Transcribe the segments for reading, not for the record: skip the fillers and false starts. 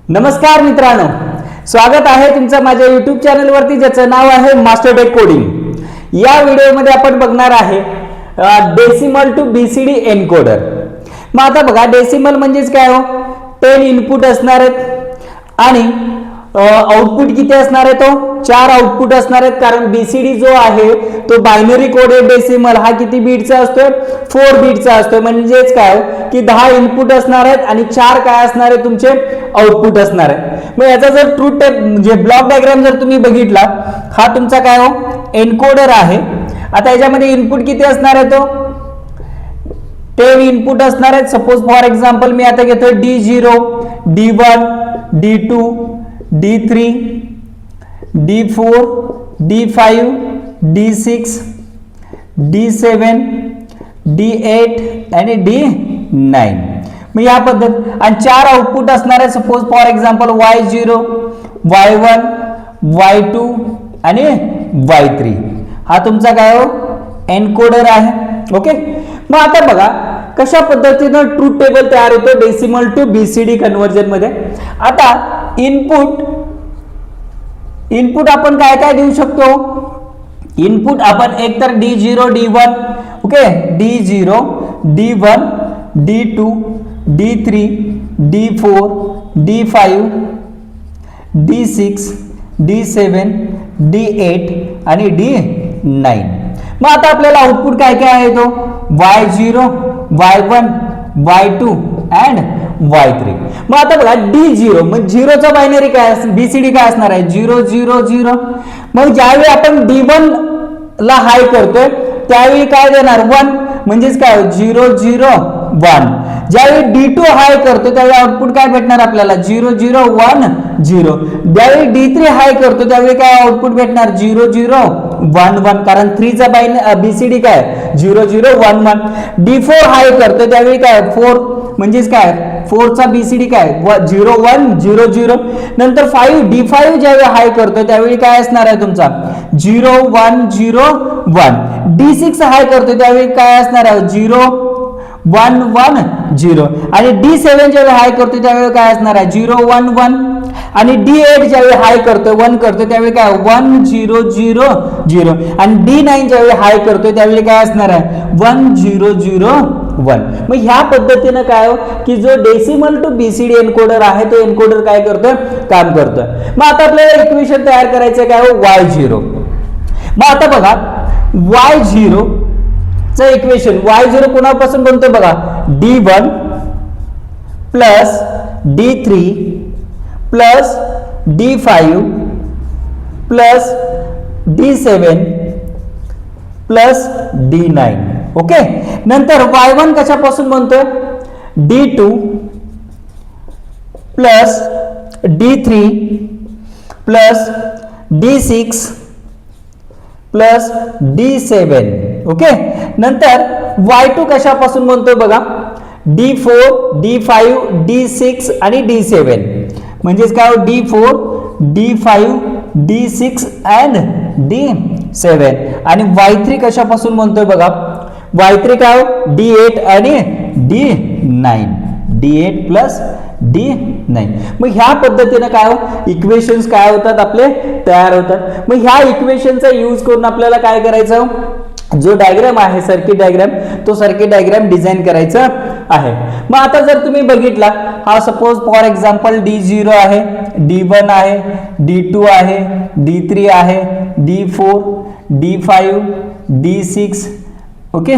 नमस्कार मित्रांनो, स्वागत आहे तुमचं माझ्या YouTube चॅनलवरती ज्याचं नाव आहे मास्टर टेक कोडिंग। या व्हिडिओमध्ये आपण बघणार आहे डेसिमल टू बीसीडी एन्कोडर। मग आता बघा, डेसिमल म्हणजेच काय हो, 10 इनपुट असणार आहेत आणि आउटपुट किती असणार आहे, तो 4 आउटपुट असणार आहेत। कारण बीसीडी जो आहे तो बायनरी कोडेड डेसिमल हा किती बीटचा असतोय, 4 बीटचा असतोय। म्हणजेच काय की 10 इनपुट असणार आहेत आणि 4 काय असणार आहे, तुमचे आउटपुट असणार आहे। मग याचा जर ट्रूथ टेबल म्हणजे ब्लॉक डायग्राम जर तुम्ही बघितला, हा तुमचा काय हो एन्कोडर आहे। आता याच्यामध्ये इनपुट किती असणार आहे, तो 10 इनपुट असणार आहेत। सपोज फॉर एक्झाम्पल मी आता घेतोय D0, D1, D2, D3, D4, D5, D6, D7, D8 आणि D9। मग या पद्धत आणि 4 आउटपुट असणार आहे। Suppose for example Y0, Y1, Y2 आणि Y3 हा तुमचा काय हो एन्कोडर आहे। ओके, मग आता बघा कशा पद्धतीनं ट्रूथ टेबल तयार होतो डेसिमल टू बीसीडी कन्व्हर्जन मध्ये। आता इनपुट आपण काय काय देऊ शकतो, इनपुट आपण एक तर D0, D1, okay, D0, D1, D2, D3, D4, D5, D6, D7, D8 आणि D9। मग आता आपल्याला आउटपुट काय काय आहे, तो Y0, Y1, Y2 and Y3। मग आता बघा D0 मग 0 चा बायनरी काय बीसीडी काय असणार आहे, 0 0 0। मग ज्यावेळी आपण D1 ला हाय करतोय त्यावेळी काय देणार 1, म्हणजेच काय 0 0 1। ज्यावेळी D2 हाय करतो त्यावेळी आउटपुट काय भेटणार आपल्याला 0 0 1 0। ज्यावेळी D3 हाय करतो त्यावेळी काय आउटपुट भेटणार 0 0 1 1, कारण 3 चा बीसीडी काय 0 0 1 1। D4 हाय करतो त्यावेळी काय 4, म्हणजेच काय 4 चा बीसीडी काय 0 1 0 0। नंतर D5 ज्यावेळी हाय करतो त्यावेळी काय असणार आहे तुमचा 0 1 0 1। D6 हाय करतो त्यावेळी काय असणार आहे 0 1 1 0। आणि D7 ज्यावेळी हाय करतो त्यावेळी काय असणार आहे 0 1 1। आणि D8 ज्यावेळी हाय करतो 1 करतो त्यावेळी काय 1 0 0 0। आणि D9 ज्यावेळी हाय करतो त्यावेळी काय असणार आहे 1 0 0 1। मग ह्या पद्धतीनं काय हो की जो डेसिमल टू बीसीडी एन्कोडर आहे तो एन्कोडर काय करतोय, काम करतोय। मग आता आपल्याला इक्वेशन तयार करायचं काय हो Y0। मग आता बघा Y0 चं इक्वेशन, Y0 कोणापासून बनतोय बघा D1 plus D3 plus D5 plus D7 plus D9। Okay, नंतर Y1 कशापासून बनतोय D2 plus D3 plus D6 plus D7। Okay, नंतर Y2 कशापासून बनतोय बघा D4, D5, D6 आणि D7। म्हणजेच काय D4, D5, D6 and D7। आणि Y3 कशापासून बनतोय बघा Y3 काय D8 आणि D9, D8 प्लस D9। मग ह्या पद्धतीने काय इक्वेशन्स काय होतात आपले तयार होतात। मग ह्या इक्वेशनचा यूज करून आपल्याला काय करायचं, जो डायग्राम आहे सर्किट डायग्राम, तो सर्किट डायग्राम डिझाइन करायचा आहे। मग आता जर तुम्ही बघितला, हा सपोज फॉर एक्झाम्पल D0 आहे, D1 आहे, D2 आहे, D3 आहे, D4, D5, D6, okay,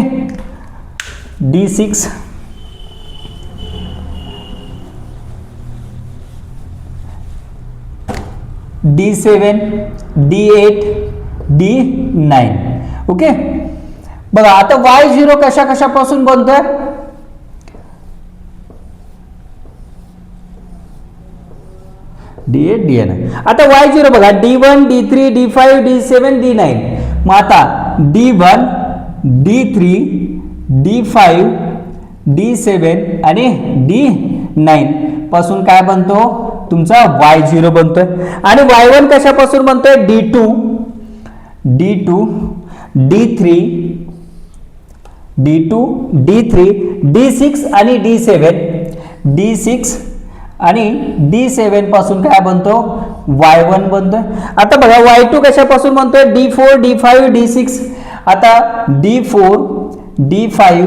D6 D7 D8 D9। Okay, बघा आता Y0 कशापासून बनतोय D8 D9। आता Y0 बघा D1 D3 D5 D7 D9। मग आता D1 D3 D5 D7 आणि D9 पासून काय बनतो तुमचा Y0 बनतोय। आणि Y1 कशापासून बनतोय D2 D3 D2 D3 D6 आणि D7 D6 आणि D7 पासून काय बनतो Y1 बनतोय. आता बघा Y2 कशापासून बनतोय D4 D5 D6. आता D4 D5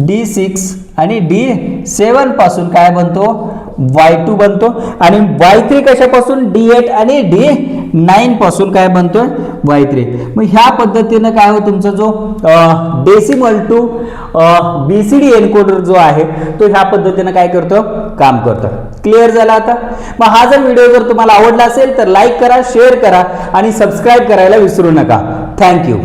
D6 आणि D7 पासून काय बनतो Y2 बनतो. आणि Y3 कशापासून D8 आणि D9 पासून काय बनतोय Y3. मग ह्या पद्धतीनं काय हो तुमचा जो डेसिमल टू BCD एन्कोडर जो आहे तो ह्या पद्धतीनं काय करतो काम करतो. क्लिअर झाला आता. मग हा जर व्हिडिओ जर तुम्हाला आवडला असेल तर लाईक करा, शेअर करा आणि सबस्क्राईब करायला विसरू नका. थँक्यू.